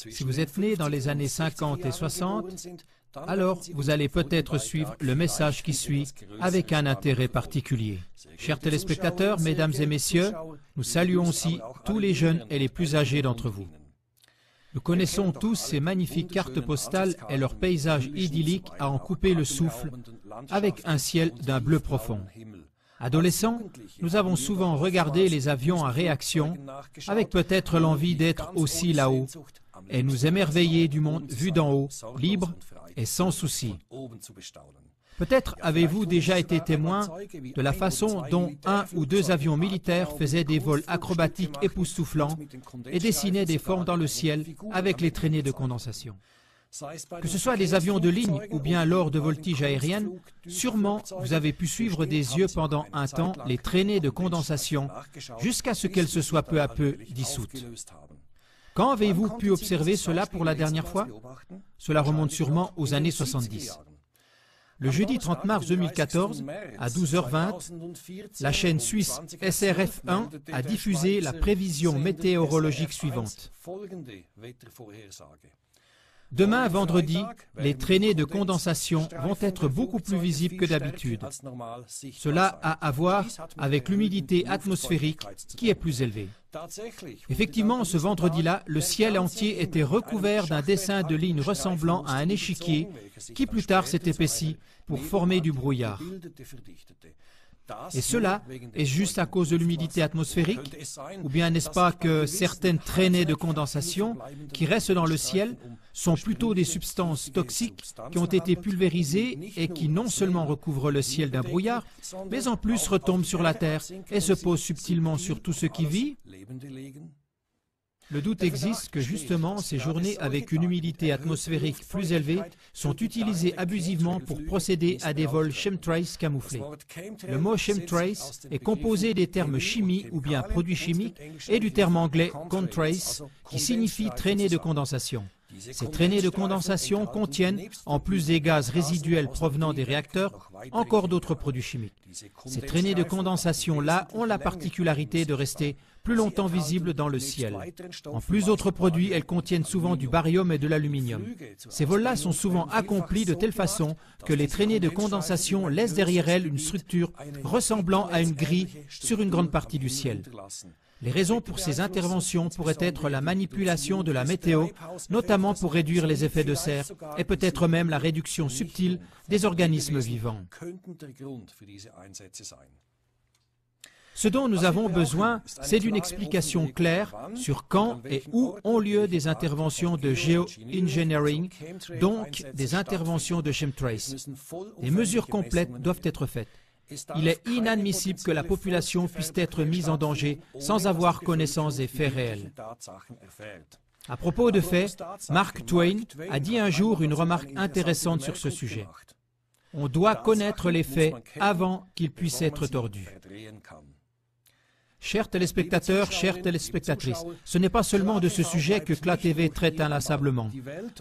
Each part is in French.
Si vous êtes né dans les années 50 et 60, alors vous allez peut-être suivre le message qui suit avec un intérêt particulier. Chers téléspectateurs, mesdames et messieurs, nous saluons aussi tous les jeunes et les plus âgés d'entre vous. Nous connaissons tous ces magnifiques cartes postales et leurs paysages idylliques à en couper le souffle avec un ciel d'un bleu profond. Adolescents, nous avons souvent regardé les avions à réaction avec peut-être l'envie d'être aussi là-haut et nous émerveiller du monde vu d'en haut, libre et sans souci. Peut-être avez-vous déjà été témoin de la façon dont un ou deux avions militaires faisaient des vols acrobatiques époustouflants et dessinaient des formes dans le ciel avec les traînées de condensation. Que ce soit des avions de ligne ou bien lors de voltiges aériennes, sûrement vous avez pu suivre des yeux pendant un temps les traînées de condensation jusqu'à ce qu'elles se soient peu à peu dissoutes. Quand avez-vous pu observer cela pour la dernière fois? Cela remonte sûrement aux années 70. Le jeudi 30 mars 2014, à 12h20, la chaîne suisse SRF1 a diffusé la prévision météorologique suivante. Demain, vendredi, les traînées de condensation vont être beaucoup plus visibles que d'habitude. Cela a à voir avec l'humidité atmosphérique qui est plus élevée. Effectivement, ce vendredi-là, le ciel entier était recouvert d'un dessin de lignes ressemblant à un échiquier qui plus tard s'est épaissi pour former du brouillard. Et cela est juste à cause de l'humidité atmosphérique? Ou bien n'est-ce pas que certaines traînées de condensation qui restent dans le ciel sont plutôt des substances toxiques qui ont été pulvérisées et qui non seulement recouvrent le ciel d'un brouillard, mais en plus retombent sur la terre et se posent subtilement sur tout ce qui vit? Le doute existe que justement ces journées avec une humidité atmosphérique plus élevée sont utilisées abusivement pour procéder à des vols chemtrails camouflés. Le mot chemtrails est composé des termes chimie ou bien produits chimiques et du terme anglais contrails qui signifie traînée de condensation. Ces traînées de condensation contiennent, en plus des gaz résiduels provenant des réacteurs, encore d'autres produits chimiques. Ces traînées de condensation-là ont la particularité de rester plus longtemps visibles dans le ciel. En plus d'autres produits, elles contiennent souvent du barium et de l'aluminium. Ces vols-là sont souvent accomplis de telle façon que les traînées de condensation laissent derrière elles une structure ressemblant à une grille sur une grande partie du ciel. Les raisons pour ces interventions pourraient être la manipulation de la météo, notamment pour réduire les effets de serre, et peut-être même la réduction subtile des organismes vivants. Ce dont nous avons besoin, c'est d'une explication claire sur quand et où ont lieu des interventions de géo-engineering, donc des interventions de chemtrails. Des mesures complètes doivent être faites. Il est inadmissible que la population puisse être mise en danger sans avoir connaissance des faits réels. À propos de faits, Mark Twain a dit un jour une remarque intéressante sur ce sujet. On doit connaître les faits avant qu'ils puissent être tordus. Chers téléspectateurs, chères téléspectatrices, ce n'est pas seulement de ce sujet que CLA TV traite inlassablement.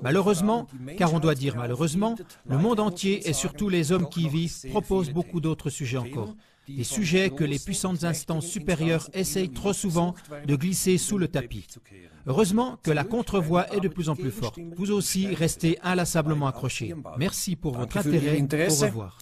Malheureusement, car on doit dire malheureusement, le monde entier et surtout les hommes qui y vivent proposent beaucoup d'autres sujets encore. Des sujets que les puissantes instances supérieures essayent trop souvent de glisser sous le tapis. Heureusement que la contre-voix est de plus en plus forte. Vous aussi, restez inlassablement accrochés. Merci pour votre intérêt. Au revoir.